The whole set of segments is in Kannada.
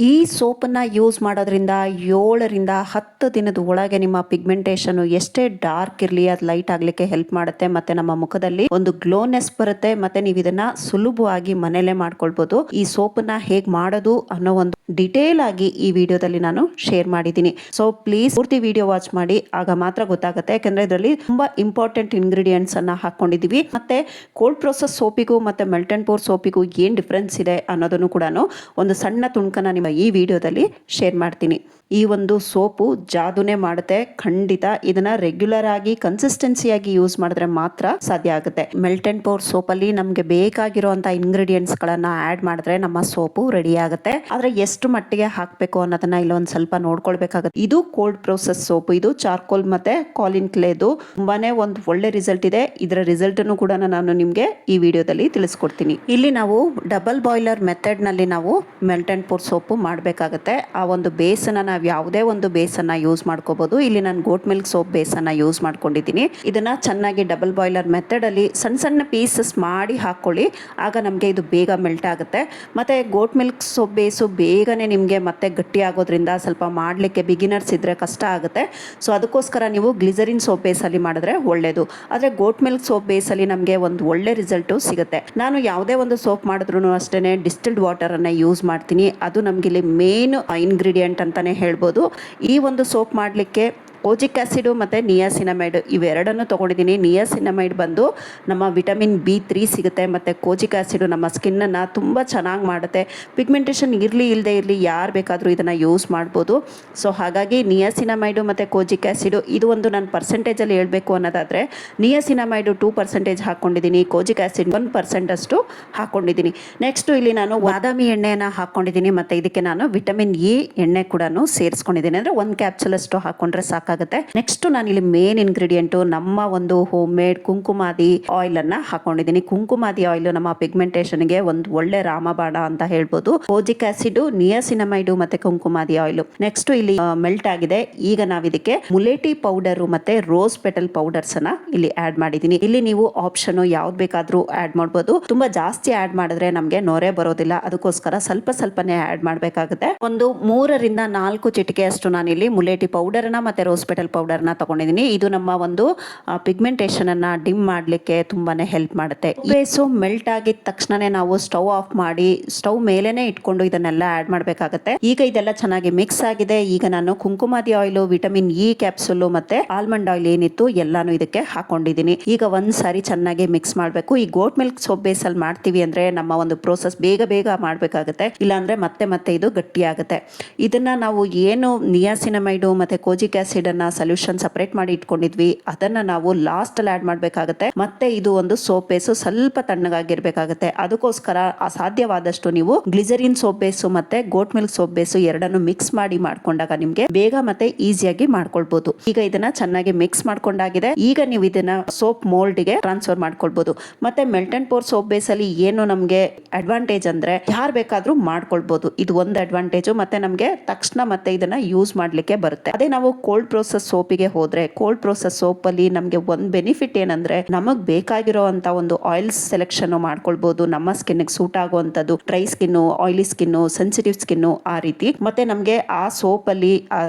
ಈ ಸೋಪನ್ನು ಯೂಸ್ ಮಾಡೋದ್ರಿಂದ 7ರಿಂದ 10 ದಿನದ ಒಳಗೆ ನಿಮ್ಮ ಪಿಗ್ಮೆಂಟೇಷನ್ ಎಷ್ಟೇ ಡಾರ್ಕ್ ಇರಲಿ ಅದು ಲೈಟ್ ಆಗಲಿಕ್ಕೆ ಹೆಲ್ಪ್ ಮಾಡುತ್ತೆ. ಮತ್ತೆ ನಮ್ಮ ಮುಖದಲ್ಲಿ ಒಂದು ಗ್ಲೋನೆಸ್ ಬರುತ್ತೆ. ಮತ್ತೆ ನೀವು ಇದನ್ನ ಸುಲಭವಾಗಿ ಮನೇಲೆ ಮಾಡ್ಕೊಳ್ಬಹುದು. ಈ ಸೋಪನ್ನ ಹೇಗೆ ಮಾಡೋದು ಅನ್ನೋ ಒಂದು ಡಿಟೇಲ್ ಆಗಿ ಈ ವಿಡಿಯೋದಲ್ಲಿ ನಾನು ಶೇರ್ ಮಾಡಿದ್ದೀನಿ. ಸೊ ಪ್ಲೀಸ್ ಪೂರ್ತಿ ವಿಡಿಯೋ ವಾಚ್ ಮಾಡಿ, ಆಗ ಮಾತ್ರ ಗೊತ್ತಾಗುತ್ತೆ. ಯಾಕಂದ್ರೆ ಇದರಲ್ಲಿ ತುಂಬಾ ಇಂಪಾರ್ಟೆಂಟ್ ಇಂಗ್ರೀಡಿಯೆಂಟ್ಸ್ ಅನ್ನ ಹಾಕೊಂಡಿದೀವಿ. ಮತ್ತೆ ಕೋಲ್ಡ್ ಪ್ರೊಸೆಸ್ ಸೋಪಿಗೂ ಮತ್ತೆ ಮೆಲ್ಟ್ ಅಂಡ್ ಪೋರ್ ಸೋಪಿಗೂ ಏನ್ ಡಿಫ್ರೆನ್ಸ್ ಇದೆ ಅನ್ನೋದನ್ನು ಕೂಡ ಒಂದು ಸಣ್ಣ ತುಣುಕನ್ನ ಈ ವಿಡಿಯೋದಲ್ಲಿ ಶೇರ್ ಮಾಡ್ತೀನಿ. ಈ ಒಂದು ಸೋಪು ಜಾದುನೇ ಮಾಡುತ್ತೆ ಖಂಡಿತ. ಇದನ್ನ ರೆಗ್ಯುಲರ್ ಆಗಿ ಕನ್ಸಿಸ್ಟೆನ್ಸಿಯಾಗಿ ಯೂಸ್ ಮಾಡಿದ್ರೆ ಮಾತ್ರ ಸಾಧ್ಯ ಆಗುತ್ತೆ. ಮೆಲ್ಟ್ ಅಂಡ್ ಪೋರ್ ಸೋಪ್ ಅಲ್ಲಿ ನಮ್ಗೆ ಬೇಕಾಗಿರುವಂತ ಇಂಗ್ರೀಡಿಯೆಂಟ್ಸ್ ಗಳನ್ನ ಆಡ್ ಮಾಡಿದ್ರೆ ನಮ್ಮ ಸೋಪು ರೆಡಿ ಆಗುತ್ತೆ. ಆದ್ರೆ ಎಷ್ಟು ಮಟ್ಟಿಗೆ ಹಾಕ್ಬೇಕು ಅನ್ನೋದನ್ನ ಇಲ್ಲೊಂದ್ ಸ್ವಲ್ಪ ನೋಡ್ಕೊಳ್ಬೇಕಾಗುತ್ತೆ. ಇದು ಕೋಲ್ಡ್ ಪ್ರೊಸೆಸ್ ಸೋಪ್. ಇದು ಚಾರ್ಕೋಲ್ ಮತ್ತೆ ಕಾಲಿನ್ ಕ್ಲೇದು ತುಂಬಾನೇ ಒಂದು ಒಳ್ಳೆ ರಿಸಲ್ಟ್ ಇದೆ. ಇದರ ರಿಸಲ್ಟ್ ಅನ್ನು ಕೂಡ ನಾನು ನಿಮ್ಗೆ ಈ ವಿಡಿಯೋದಲ್ಲಿ ತಿಳಿಸ್ಕೊಡ್ತೀನಿ. ಇಲ್ಲಿ ನಾವು ಡಬಲ್ ಬಾಯ್ಲರ್ ಮೆಥಡ್ ನಲ್ಲಿ ನಾವು ಮೆಲ್ಟ್ ಅಂಡ್ ಪೋರ್ ಸೋಪು ಮಾಡಬೇಕಾಗುತ್ತೆ. ಆ ಒಂದು ಬೇಸನ್ನ ನಾವು ಯಾವುದೇ ಒಂದು ಬೇಸನ್ನ ಯೂಸ್ ಮಾಡ್ಕೋಬಹುದು. ಇಲ್ಲಿ ನಾನು ಗೋಟ್ ಮಿಲ್ಕ್ ಸೋಪ್ ಬೇಸನ್ನ ಯೂಸ್ ಮಾಡ್ಕೊಂಡಿದ್ದೀನಿ. ಇದನ್ನ ಚೆನ್ನಾಗಿ ಡಬಲ್ ಬಾಯ್ಲರ್ ಮೆಥಡ್ ಅಲ್ಲಿ ಸಣ್ಣ ಸಣ್ಣ ಪೀಸಸ್ ಮಾಡಿ ಹಾಕೊಳ್ಳಿ. ಆಗ ನಮಗೆ ಇದು ಬೇಗ ಮೆಲ್ಟ್ ಆಗುತ್ತೆ. ಮತ್ತೆ ಗೋಟ್ ಮಿಲ್ಕ್ ಸೋಪ್ ಬೇಸು ಬೇಗನೆ ನಿಮಗೆ ಮತ್ತೆ ಗಟ್ಟಿ ಆಗೋದ್ರಿಂದ ಸ್ವಲ್ಪ ಮಾಡಲಿಕ್ಕೆ ಬಿಗಿನರ್ಸ್ ಇದ್ರೆ ಕಷ್ಟ ಆಗುತ್ತೆ. ಸೊ ಅದಕ್ಕೋಸ್ಕರ ನೀವು ಗ್ಲಿಸರಿನ್ ಸೋಪ್ ಬೇಸಲ್ಲಿ ಮಾಡಿದ್ರೆ ಒಳ್ಳೇದು. ಆದರೆ ಗೋಟ್ ಮಿಲ್ಕ್ ಸೋಪ್ ಬೇಸಲ್ಲಿ ನಮಗೆ ಒಂದು ಒಳ್ಳೆ ರಿಸಲ್ಟು ಸಿಗುತ್ತೆ. ನಾನು ಯಾವುದೇ ಒಂದು ಸೋಪ್ ಮಾಡಿದ್ರು ಅಷ್ಟೇ ಡಿಸ್ಟಿಲ್ಡ್ ವಾಟರನ್ನು ಯೂಸ್ ಮಾಡ್ತೀನಿ. ಅದು ನಮಗೆ ಇಲ್ಲಿ ಮೇನ್ ಇಂಗ್ರೀಡಿಯೆಂಟ್ ಅಂತಾನೆ ಹೇಳ್ಬೋದು. ಈ ಒಂದು ಸೋಪ್ ಮಾಡಲಿಕ್ಕೆ ಕೋಜಿಕ್ ಆ್ಯಸಿಡು ಮತ್ತು ನಿಯಾಸಿನಮೈಡ್ ಇವೆರಡನ್ನು ತೊಗೊಂಡಿದ್ದೀನಿ. ನಿಯಾಸಿನಮೈಡ್ ಬಂದು ನಮ್ಮ ವಿಟಮಿನ್ B3 ಸಿಗುತ್ತೆ. ಮತ್ತು ಕೋಜಿಕ್ ಆ್ಯಸಿಡು ನಮ್ಮ ಸ್ಕಿನ್ನನ್ನು ತುಂಬ ಚೆನ್ನಾಗಿ ಮಾಡುತ್ತೆ. ಪಿಗ್ಮೆಂಟೇಷನ್ ಇರಲಿ ಇಲ್ಲದೆ ಇರಲಿ ಯಾರು ಬೇಕಾದರೂ ಇದನ್ನು ಯೂಸ್ ಮಾಡ್ಬೋದು. ಸೊ ಹಾಗಾಗಿ ನಿಯಾಸಿನಮೈಡು ಮತ್ತು ಕೋಜಿಕ್ ಆ್ಯಸಿಡು ಇದು ಒಂದು ನಾನು ಪರ್ಸೆಂಟೇಜಲ್ಲಿ ಹೇಳಬೇಕು ಅನ್ನೋದಾದರೆ ನಿಯಾಸಿನಮೈಡು 2% ಹಾಕ್ಕೊಂಡಿದ್ದೀನಿ. ಕೋಜಿಕ್ ಆ್ಯಸಿಡ್ 1% ಅಷ್ಟು ಹಾಕ್ಕೊಂಡಿದ್ದೀನಿ. ನೆಕ್ಸ್ಟು ಇಲ್ಲಿ ನಾನು ಬಾದಾಮಿ ಎಣ್ಣೆಯನ್ನು ಹಾಕ್ಕೊಂಡಿದ್ದೀನಿ. ಮತ್ತು ಇದಕ್ಕೆ ನಾನು ವಿಟಮಿನ್ E ಎಣ್ಣೆ ಕೂಡ ಸೇರಿಸ್ಕೊಂಡಿದ್ದೀನಿ. ಅಂದರೆ 1 ಕ್ಯಾಪ್ಸುಲ್ ಅಷ್ಟು ಹಾಕ್ಕೊಂಡ್ರೆ ಸಾಕು. ನೆಕ್ಸ್ಟ್ ನಾನು ಇಲ್ಲಿ ಮೇನ್ ಇಂಗ್ರೀಡಿಯೆಂಟ್ ನಮ್ಮ ಒಂದು ಹೋಮ್ ಮೇಡ್ ಕುಂಕುಮಾದಿ ಆಯಿಲ್ ಅನ್ನ ಹಾಕೊಂಡಿದ್ದೀನಿ. ಕುಂಕುಮಾದಿ ಆಯಿಲ್ ನಮ್ಮ ಪಿಗ್ಮೆಂಟೇಷನ್ ಗೆ ಒಂದು ಒಳ್ಳೆ ರಾಮಬಾಣ ಅಂತ ಹೇಳ್ಬೋದು. ಕೋಜಿಕ್ ಆಸಿಡ್, ನಿಯಾಸಿನಮೈಡ್ ಮತ್ತೆ ಕುಂಕುಮಾದಿ ಆಯಿಲ್. ನೆಕ್ಸ್ಟ್ ಇಲ್ಲಿ ಮೆಲ್ಟ್ ಆಗಿದೆ. ಈಗ ನಾವು ಇದಕ್ಕೆ ಮುಲೇಟಿ ಪೌಡರ್ ಮತ್ತೆ ರೋಸ್ ಪೆಟಲ್ ಪೌಡರ್ಸ್ ಅನ್ನ ಇಲ್ಲಿ ಆಡ್ ಮಾಡಿದೀನಿ. ಇಲ್ಲಿ ನೀವು ಆಪ್ಷನ್ ಯಾವ್ದು ಬೇಕಾದ್ರೂ ಆಡ್ ಮಾಡಬಹುದು. ತುಂಬಾ ಜಾಸ್ತಿ ಆಡ್ ಮಾಡಿದ್ರೆ ನಮ್ಗೆ ನೊರೆ ಬರೋದಿಲ್ಲ. ಅದಕ್ಕೋಸ್ಕರ ಸ್ವಲ್ಪ ಸ್ವಲ್ಪನೇ ಆಡ್ ಮಾಡಬೇಕಾಗುತ್ತೆ. ಒಂದು 3ರಿಂದ 4 ಚಿಟಿಕೆ ಅಷ್ಟು ನಾನು ಇಲ್ಲಿ ಮುಲೇಟಿ ಪೌಡರ್ ಅನ್ನ ಮತ್ತೆ ರೋಸ್ ಪೆಟಲ್ ಪೌಡರ್ನ ತಗೊಂಡಿದ್ದೀನಿ. ಇದು ನಮ್ಮ ಒಂದು ಪಿಗ್ಮೆಂಟೇಷನ್ ಅನ್ನ ಡಿಮ್ ಮಾಡಲಿಕ್ಕೆ ತುಂಬಾನೇ ಹೆಲ್ಪ್ ಮಾಡುತ್ತೆ. ಬೇಸು ಮೆಲ್ಟ್ ಆಗಿದ ತಕ್ಷಣನೇ ನಾವು ಸ್ಟವ್ ಆಫ್ ಮಾಡಿ ಸ್ಟವ್ ಮೇಲೇನೆ ಇಟ್ಕೊಂಡು ಇದನ್ನೆಲ್ಲ ಆಡ್ ಮಾಡಬೇಕಾಗುತ್ತೆ. ಈಗ ಇದೆಲ್ಲ ಚೆನ್ನಾಗಿ ಮಿಕ್ಸ್ ಆಗಿದೆ. ಈಗ ನಾನು Kumkumadi oil, vitamin E capsule ಮತ್ತೆ ಆಲ್ಮಂಡ್ ಆಯಿಲ್ ಏನಿತ್ತು ಎಲ್ಲಾನು ಇದಕ್ಕೆ ಹಾಕೊಂಡಿದ್ದೀನಿ. ಈಗ ಒಂದ್ಸಾರಿ ಚೆನ್ನಾಗಿ ಮಿಕ್ಸ್ ಮಾಡಬೇಕು. ಈ ಗೋಟ್ ಮಿಲ್ಕ್ ಸೋಪ್ ಬೇಸಲ್ಲಿ ಮಾಡ್ತೀವಿ ಅಂದ್ರೆ ನಮ್ಮ ಒಂದು ಪ್ರೋಸೆಸ್ ಬೇಗ ಮಾಡಬೇಕಾಗುತ್ತೆ. ಇಲ್ಲಾಂದ್ರೆ ಮತ್ತೆ ಇದು ಗಟ್ಟಿ ಆಗುತ್ತೆ. ಇದನ್ನ ನಾವು ಏನು ನಿಯಾಸಿನಮೈಡ್ ಮತ್ತೆ ಕೋಜಿಕ್ ಆಸಿಡ್ ಸೊಲ್ಯೂಷನ್ ಸಪರೇಟ್ ಮಾಡಿ ಇಟ್ಕೊಂಡಿದ್ವಿ, ಅದನ್ನ ನಾವು ಲಾಸ್ಟ್ ಅಲ್ಲಿ ಆಡ್ ಮಾಡಬೇಕಾಗುತ್ತೆ. ಮತ್ತೆ ಇದು ಒಂದು ಸೋಪ್ ಬೇಸು ಸ್ವಲ್ಪ ತಣ್ಣಗಾಗಿರ್ಬೇಕಾಗುತ್ತೆ. ಅದಕ್ಕೋಸ್ಕರ ಅಸಾಧ್ಯವಾದಷ್ಟು ನೀವು ಗ್ಲಿಸರಿನ್ ಸೋಪ್ ಬೇಸು ಮತ್ತೆ ಗೋಟ್ ಮಿಲ್ಕ್ ಸೋಪ್ ಬೇಸು ಎರಡನ್ನು ಮಿಕ್ಸ್ ಮಾಡಿ ಮಾಡ್ಕೊಂಡಾಗ ನಿಮ್ಗೆ ಬೇಗ ಮತ್ತೆ ಈಸಿಯಾಗಿ ಮಾಡ್ಕೊಳ್ಬಹುದು. ಈಗ ಇದನ್ನ ಚೆನ್ನಾಗಿ ಮಿಕ್ಸ್ ಮಾಡ್ಕೊಂಡಾಗಿದೆ. ಈಗ ನೀವು ಇದನ್ನ ಸೋಪ್ ಮೋಲ್ಡ್ ಗೆ ಟ್ರಾನ್ಸ್ಫರ್ ಮಾಡ್ಕೊಳ್ಬಹುದು. ಮತ್ತೆ melt and pour soap base ಅಲ್ಲಿ ಏನು ನಮ್ಗೆ ಅಡ್ವಾಂಟೇಜ್ ಅಂದ್ರೆ ಯಾರು ಬೇಕಾದ್ರೂ ಮಾಡ್ಕೊಳ್ಬಹುದು. ಇದು ಒಂದು ಅಡ್ವಾಂಟೇಜ್. ಮತ್ತೆ ನಮ್ಗೆ ತಕ್ಷಣ ಮತ್ತೆ ಇದನ್ನ ಯೂಸ್ ಮಾಡ್ಲಿಕ್ಕೆ ಬರುತ್ತೆ. ಅದೇ ನಾವು ಕೋಲ್ಡ್ ಪ್ರೊಸೆಸ್ ಸೋಪಿಗೆ ಹೋದ್ರೆ ಕೋಲ್ಡ್ ಪ್ರೊಸೆಸ್ ಸೋಪ್ ಅಲ್ಲಿ ನಮಗೆ ಒಂದು ಬೆನಿಫಿಟ್ ಏನಂದ್ರೆ ನಮಗ್ ಬೇಕಾಗಿರುವಂತ ಒಂದು ಆಯಿಲ್ ಸೆಲೆಕ್ಷನ್ ಮಾಡ್ಕೊಳ್ಬಹುದು. ನಮ್ಮ ಸ್ಕಿನ್ ಗೆ ಸೂಟ್ ಆಗುವಂತದ್ದು dry skin, oily skin, sensitive skin ಆ ರೀತಿ. ಮತ್ತೆ ನಮ್ಗೆ ಆ ಸೋಪ್ ಅಲ್ಲಿ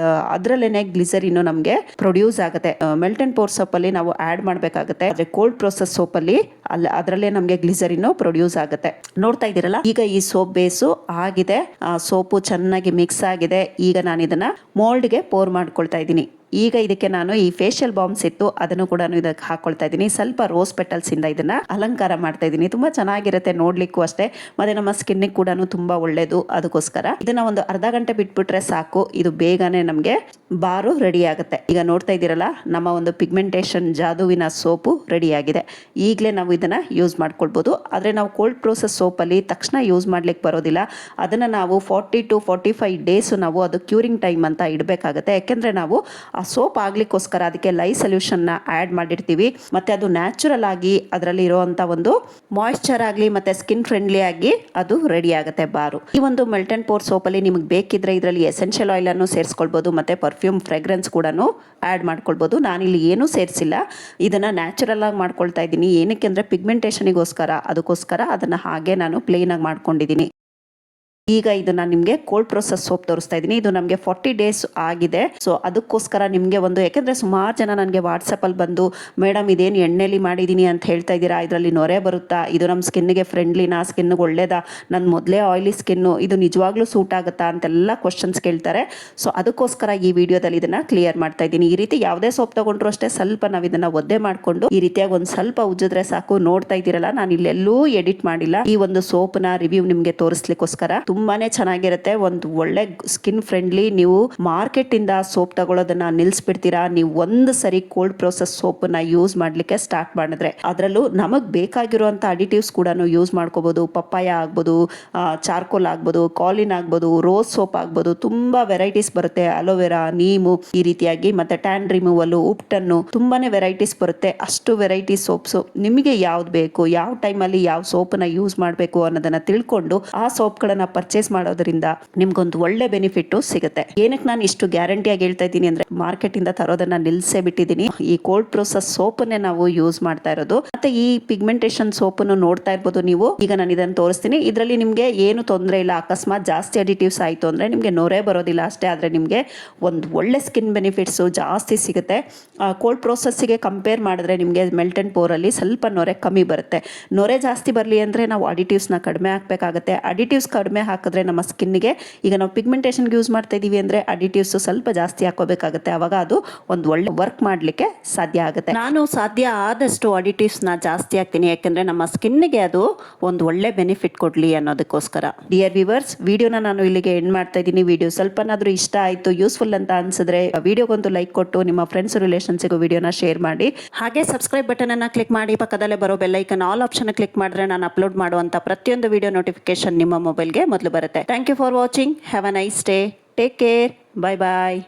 ಅದ್ರಲ್ಲೇನೆ ಗ್ಲಿಸರಿನ್ ನಮ್ಗೆ ಪ್ರೊಡ್ಯೂಸ್ ಆಗುತ್ತೆ. ಮೆಲ್ಟ್ ಅಂಡ್ ಪೋರ್ ಸೋಪ್ ಅಲ್ಲಿ ನಾವು ಆಡ್ ಮಾಡ್ಬೇಕಾಗುತ್ತೆ. ಆದ್ರೆ ಕೋಲ್ಡ್ ಪ್ರೊಸೆಸ್ ಸೋಪ್ ಅಲ್ಲಿ ಅದ್ರಲ್ಲೇ ನಮ್ಗೆ ಗ್ಲಿಸರಿನ್ ಪ್ರೊಡ್ಯೂಸ್ ಆಗುತ್ತೆ. ನೋಡ್ತಾ ಇದೀರಲ್ಲ, ಈಗ ಈ ಸೋಪ್ ಬೇಸು ಆಗಿದೆ. ಸೋಪು ಚೆನ್ನಾಗಿ ಮಿಕ್ಸ್ ಆಗಿದೆ. ಈಗ ನಾನು ಇದನ್ನ ಮೋಲ್ಡ್ ಗೆ ಪೋರ್ ಮಾಡ್ಕೊಳ್ತಾ ಇದ್ದೀನಿ. ಈಗ ಇದಕ್ಕೆ ನಾನು ಈ ಫೇಶಿಯಲ್ ಬಾಂಬ್ಸ್ ಇತ್ತು ಅದನ್ನು ಕೂಡ ಇದಕ್ಕೆ ಹಾಕೊಳ್ತಾ ಇದ್ದೀನಿ. ಸ್ವಲ್ಪ ರೋಸ್ ಪೆಟಲ್ಸ್ ಇಂದ ಇದನ್ನ ಅಲಂಕಾರ ಮಾಡ್ತಾ ಇದ್ದೀನಿ. ತುಂಬಾ ಚೆನ್ನಾಗಿರುತ್ತೆ ನೋಡ್ಲಿಕ್ಕೂ ಅಷ್ಟೇ. ಮತ್ತೆ ನಮ್ಮ ಸ್ಕಿನ್ ಕೂಡ ತುಂಬಾ ಒಳ್ಳೇದು. ಅದಕ್ಕೋಸ್ಕರ ಇದನ್ನ ಒಂದು ಅರ್ಧ ಗಂಟೆ ಬಿಟ್ಬಿಟ್ರೆ ಸಾಕು. ಇದು ಬೇಗನೆ ನಮ್ಗೆ ಬಾರು ರೆಡಿ ಆಗುತ್ತೆ. ಈಗ ನೋಡ್ತಾ ಇದ್ದೀರಲ್ಲ, ನಮ್ಮ ಒಂದು ಪಿಗ್ಮೆಂಟೇಷನ್ ಜಾದುವಿನ ಸೋಪು ರೆಡಿ ಆಗಿದೆ. ಈಗಲೇ ನಾವು ಇದನ್ನ ಯೂಸ್ ಮಾಡ್ಕೊಳ್ಬಹುದು. ಆದ್ರೆ ನಾವು ಕೋಲ್ಡ್ ಪ್ರೋಸೆಸ್ ಸೋಪ್ ಅಲ್ಲಿ ತಕ್ಷಣ ಯೂಸ್ ಮಾಡ್ಲಿಕ್ಕೆ ಬರೋದಿಲ್ಲ. ಅದನ್ನ ನಾವು 40 to 45 ಡೇಸ್ ನಾವು ಅದು ಕ್ಯೂರಿಂಗ್ ಟೈಮ್ ಅಂತ ಇಡಬೇಕಾಗುತ್ತೆ. ಯಾಕೆಂದ್ರೆ ನಾವು ಆ ಸೋಪ್ ಆಗ್ಲಿಕ್ಕೋಸ್ಕರ ಅದಕ್ಕೆ ಲೈ ಸೊಲ್ಯೂಷನ್ ನ ಆಡ್ ಮಾಡಿರ್ತೀವಿ. ಮತ್ತೆ ಅದು ನ್ಯಾಚುರಲ್ ಆಗಿ ಅದರಲ್ಲಿ ಇರುವಂತ ಒಂದು ಮಾಯಿಶ್ಚರ್ ಆಗಲಿ ಮತ್ತೆ ಸ್ಕಿನ್ ಫ್ರೆಂಡ್ಲಿ ಆಗಿ ಅದು ರೆಡಿ ಆಗುತ್ತೆ ಬಾರು. ಈ ಒಂದು ಮೆಲ್ಟ್ ಅಂಡ್ ಪೋರ್ ಸೋಪ್ ಅಲ್ಲಿ ನಿಮಗೆ ಬೇಕಿದ್ರೆ ಇದರಲ್ಲಿ ಎಸೆನ್ಷಿಯಲ್ ಆಯಿಲ್ ಅನ್ನು ಸೇರಿಸ್ಕೊಳ್ಬಹುದು. ಮತ್ತೆ ಪರ್ಫ್ಯೂಮ್ ಫ್ರೆಗ್ರೆನ್ಸ್ ಕೂಡ ಆಡ್ ಮಾಡ್ಕೊಳ್ಬಹುದು. ನಾನಿಲ್ಲಿ ಏನೂ ಸೇರಿಸಿಲ್ಲ. ಇದನ್ನ ನ್ಯಾಚುರಲ್ ಆಗಿ ಮಾಡ್ಕೊಳ್ತಾ ಇದ್ದೀನಿ. ಏನಕ್ಕೆ ಅಂದ್ರೆ ಪಿಗ್ಮೆಂಟೇಷನ್ಗೋಸ್ಕರ. ಅದಕ್ಕೋಸ್ಕರ ಅದನ್ನ ಹಾಗೆ ನಾನು ಪ್ಲೇನ್ ಆಗಿ ಮಾಡ್ಕೊಂಡಿದ್ದೀನಿ. ಈಗ ಇದನ್ನ ನಿಮಗೆ ಕೋಲ್ಡ್ ಪ್ರೊಸೆಸ್ ಸೋಪ್ ತೋರಿಸ್ತಾ ಇದ್ದೀನಿ. ಇದು ನಮಗೆ 40 ಡೇಸ್ ಆಗಿದೆ. ಸೊ ಅದಕ್ಕೋಸ್ಕರ ನಿಮಗೆ ಯಾಕೆಂದ್ರೆ ಸುಮಾರು ಜನ ನನಗೆ ವಾಟ್ಸಪ್ಪಲ್ಲಿ ಬಂದು ಮೇಡಮ್ ಇದೇನು ಎಣ್ಣೆಲಿ ಮಾಡಿದ್ದೀನಿ ಅಂತ ಹೇಳ್ತಾ ಇದ್ದೀರಾ, ಇದರಲ್ಲಿ ನೊರೆ ಬರುತ್ತಾ, ಇದು ನಮ್ಮ ಸ್ಕಿನ್ಗೆ ಫ್ರೆಂಡ್ಲಿನಾ, ಸ್ಕಿನ್ಗೆ ಒಳ್ಳೇದಾ, ನನ್ನ ಮೊದಲೇ ಆಯಿಲಿ ಸ್ಕಿನ್ನು, ಇದು ನಿಜವಾಗ್ಲೂ ಸೂಟ್ ಆಗುತ್ತಾ ಅಂತೆಲ್ಲ ಕ್ವಶನ್ಸ್ ಕೇಳ್ತಾರೆ. ಸೊ ಅದಕ್ಕೋಸ್ಕರ ಈ ವಿಡಿಯೋದಲ್ಲಿ ಇದನ್ನ ಕ್ಲಿಯರ್ ಮಾಡ್ತಾ ಇದ್ದೀನಿ. ಈ ರೀತಿ ಯಾವುದೇ ಸೋಪ್ ತಗೊಂಡ್ರು ಅಷ್ಟೇ ಸ್ವಲ್ಪ ನಾವು ಇದನ್ನ ಒದ್ದೆ ಮಾಡಿಕೊಂಡು ಈ ರೀತಿಯಾಗಿ ಒಂದು ಸ್ವಲ್ಪ ಉಜ್ಜಿದ್ರೆ ಸಾಕು. ನೋಡ್ತಾ ಇದ್ದೀರಲ್ಲ, ನಾನು ಇಲ್ಲೆಲ್ಲೂ ಎಡಿಟ್ ಮಾಡಿಲ್ಲ. ಈ ಒಂದು ಸೋಪ್ನ ರಿವ್ಯೂ ನಿಮಗೆ ತೋರಿಸ್ಲಿಕ್ಕೋಸ್ಕರ ತುಂಬಾನೇ ಚೆನ್ನಾಗಿರುತ್ತೆ. ಒಂದು ಒಳ್ಳೆ ಸ್ಕಿನ್ ಫ್ರೆಂಡ್ಲಿ. ನೀವು ಮಾರ್ಕೆಟ್ ಇಂದ ಸೋಪ್ ತಗೊಳ್ಳೋದನ್ನ ನಿಲ್ಸ್ಬಿಡ್ತೀರಾ. ನೀವು ಒಂದು ಸರಿ ಕೋಲ್ಡ್ ಪ್ರೊಸೆಸ್ ಸೋಪ್ ನ ಯೂಸ್ ಮಾಡ್ಲಿಕ್ಕೆ ಸ್ಟಾರ್ಟ್ ಮಾಡಿದ್ರೆ ಅದರಲ್ಲೂ ನಮಗ್ ಬೇಕಾಗಿರುವಂತ ಅಡಿಟಿವ್ಸ್ ಕೂಡ ಯೂಸ್ ಮಾಡ್ಕೋಬಹುದು. ಪಪ್ಪಾಯ ಆಗ್ಬೋದು, ಚಾರ್ಕೋಲ್ ಆಗ್ಬೋದು, ಕಾಲಿನ್ ಆಗ್ಬೋದು, ರೋಸ್ ಸೋಪ್ ಆಗ್ಬೋದು, ತುಂಬಾ ವೆರೈಟೀಸ್ ಬರುತ್ತೆ. ಅಲೋವೆರಾ, ನೀಮು, ಈ ರೀತಿಯಾಗಿ ಮತ್ತೆ ಟ್ಯಾನ್ ರಿಮೂವಲ್, ಉಪ್ಟನ್ನು, ತುಂಬಾನೇ ವೆರೈಟೀಸ್ ಬರುತ್ತೆ. ಅಷ್ಟು ವೆರೈಟಿ ಸೋಪ್ಸ್ ನಿಮಗೆ ಯಾವ್ದು ಬೇಕು, ಯಾವ ಟೈಮಲ್ಲಿ ಯಾವ ಸೋಪ್ನ ಯೂಸ್ ಮಾಡಬೇಕು ಅನ್ನೋದನ್ನ ತಿಳ್ಕೊಂಡು ಆ ಸೋಪ್ಗಳನ್ನ ಪರ್ಚೇಸ್ ಮಾಡೋದ್ರಿಂದ ನಿಮ್ಗೊಂದು ಒಳ್ಳೆ ಬೆನಿಫಿಟ್ ಸಿಗುತ್ತೆ. ಏನಕ್ಕೆ ನಾನು ಇಷ್ಟು ಗ್ಯಾರಂಟಿಯಾಗಿ ಹೇಳ್ತಾ ಇದ್ದೀನಿ ಅಂದ್ರೆ ಮಾರ್ಕೆಟ್ ಇಂದ ತರೋದನ್ನ ನಿಲ್ಸೇ ಬಿಟ್ಟಿದ್ದೀನಿ. ಈ ಕೋಲ್ಡ್ ಪ್ರೊಸೆಸ್ ಸೋಪನ್ನೇ ನಾವು ಯೂಸ್ ಮಾಡ್ತಾ ಇರೋದು. ಮತ್ತೆ ಈ ಪಿಗ್ಮೆಂಟೇಶನ್ ಸೋಪ್ ನೋಡ್ತಾ ಇರ್ಬೋದು ನೀವು. ಈಗ ನಾನು ಇದನ್ನು ತೋರಿಸ್ತೀನಿ. ಇದರಲ್ಲಿ ನಿಮ್ಗೆ ಏನು ತೊಂದರೆ ಇಲ್ಲ. ಅಕಸ್ಮಾತ್ ಜಾಸ್ತಿ ಅಡಿಟಿವ್ಸ್ ಆಯ್ತು ಅಂದ್ರೆ ನಿಮ್ಗೆ ನೊರೆ ಬರೋದಿಲ್ಲ ಅಷ್ಟೇ, ಆದ್ರೆ ನಿಮ್ಗೆ ಒಂದು ಒಳ್ಳೆ ಸ್ಕಿನ್ ಬೆನಿಫಿಟ್ಸ್ ಜಾಸ್ತಿ ಸಿಗುತ್ತೆ. ಕೋಲ್ಡ್ ಪ್ರೊಸೆಸ್ಗೆ ಕಂಪೇರ್ ಮಾಡಿದ್ರೆ ನಿಮ್ಗೆ ಮೆಲ್ಟ್ ಅಂಡ್ ಪೋರ್ ಅಲ್ಲಿ ಸ್ವಲ್ಪ ನೊರೆ ಕಮ್ಮಿ ಬರುತ್ತೆ. ನೊರೆ ಜಾಸ್ತಿ ಬರಲಿ ಅಂದ್ರೆ ನಾವು ಅಡಿಟಿವ್ಸ್ ನ ಕಡಿಮೆ ಹಾಕಬೇಕಾಗುತ್ತೆ. ಅಡಿಟಿವ್ಸ್ ಕಡಿಮೆ ಹಾಕಿದ್ರೆ ನಮ್ಮ ಸ್ಕಿನ್ಗೆ, ಈಗ ನಾವು ಪಿಗ್ಮೆಂಟೇಶನ್ ಯೂಸ್ ಮಾಡ್ತಾ ಇದೀವಿ ಅಂದ್ರೆ ಅಡಿಟಿವ್ಸ್ ಸ್ವಲ್ಪ ಜಾಸ್ತಿ ಹಾಕೋಬೇಕಾಗುತ್ತೆ. ಅವಾಗ ಅದು ಒಂದು ಒಳ್ಳೆ ವರ್ಕ್ ಮಾಡ್ಲಿಕ್ಕೆ ಸಾಧ್ಯ ಆಗುತ್ತೆ. ನಾನು ಸಾಧ್ಯ ಆದಷ್ಟು ಅಡಿಟಿವ್ಸ್ ನ ಜಾಸ್ತಿ ಹಾಕ್ತೀನಿ, ಯಾಕಂದ್ರೆ ನಮ್ಮ ಸ್ಕಿನ್ಗೆ ಅದು ಒಂದು ಒಳ್ಳೆ ಬೆನಿಫಿಟ್ ಕೊಡ್ಲಿ ಅನ್ನೋದಕ್ಕೋಸ್ಕರ. ಡಿಯರ್ ವ್ಯೂವರ್ಸ್, ವಿಡಿಯೋನ ನಾನು ಇಲ್ಲಿಗೆ ಎಂಡ್ ಮಾಡ್ತಾ ಇದ್ದೀನಿ. ವಿಡಿಯೋ ಸ್ವಲ್ಪನಾದ್ರೂ ಇಷ್ಟ ಆಯ್ತು, ಯೂಸ್ಫುಲ್ ಅಂತ ಅನ್ಸಿದ್ರೆ ವಿಡಿಯೋಗೊಂದು ಲೈಕ್ ಕೊಟ್ಟು ನಿಮ್ಮ ಫ್ರೆಂಡ್ಸ್ ರಿಲೇಷನ್ಸ್ಗೂ ವಿಡಿಯೋನ ಶೇರ್ ಮಾಡಿ. ಹಾಗೆ ಸಬ್ಸ್ಕ್ರೈಬ್ ಬಟನ್ ಅನ್ನ ಕ್ಲಿಕ್ ಮಾಡಿ ಪಕ್ಕದಲ್ಲೇ ಬರೋ bell icon all option click ಮಾಡಿದ್ರೆ ನಾನು ಅಪ್ಲೋಡ್ ಮಾಡುವಂತ ಪ್ರತಿಯೊಂದು ವಿಡಿಯೋ ನೋಟಿಫಿಕೇಶನ್ ನಿಮ್ಮ ಮೊಬೈಲ್ಗೆ ಮೊದಲು ಬರುತ್ತೆ. Thank you for watching. Have a nice day. Take care. Bye bye.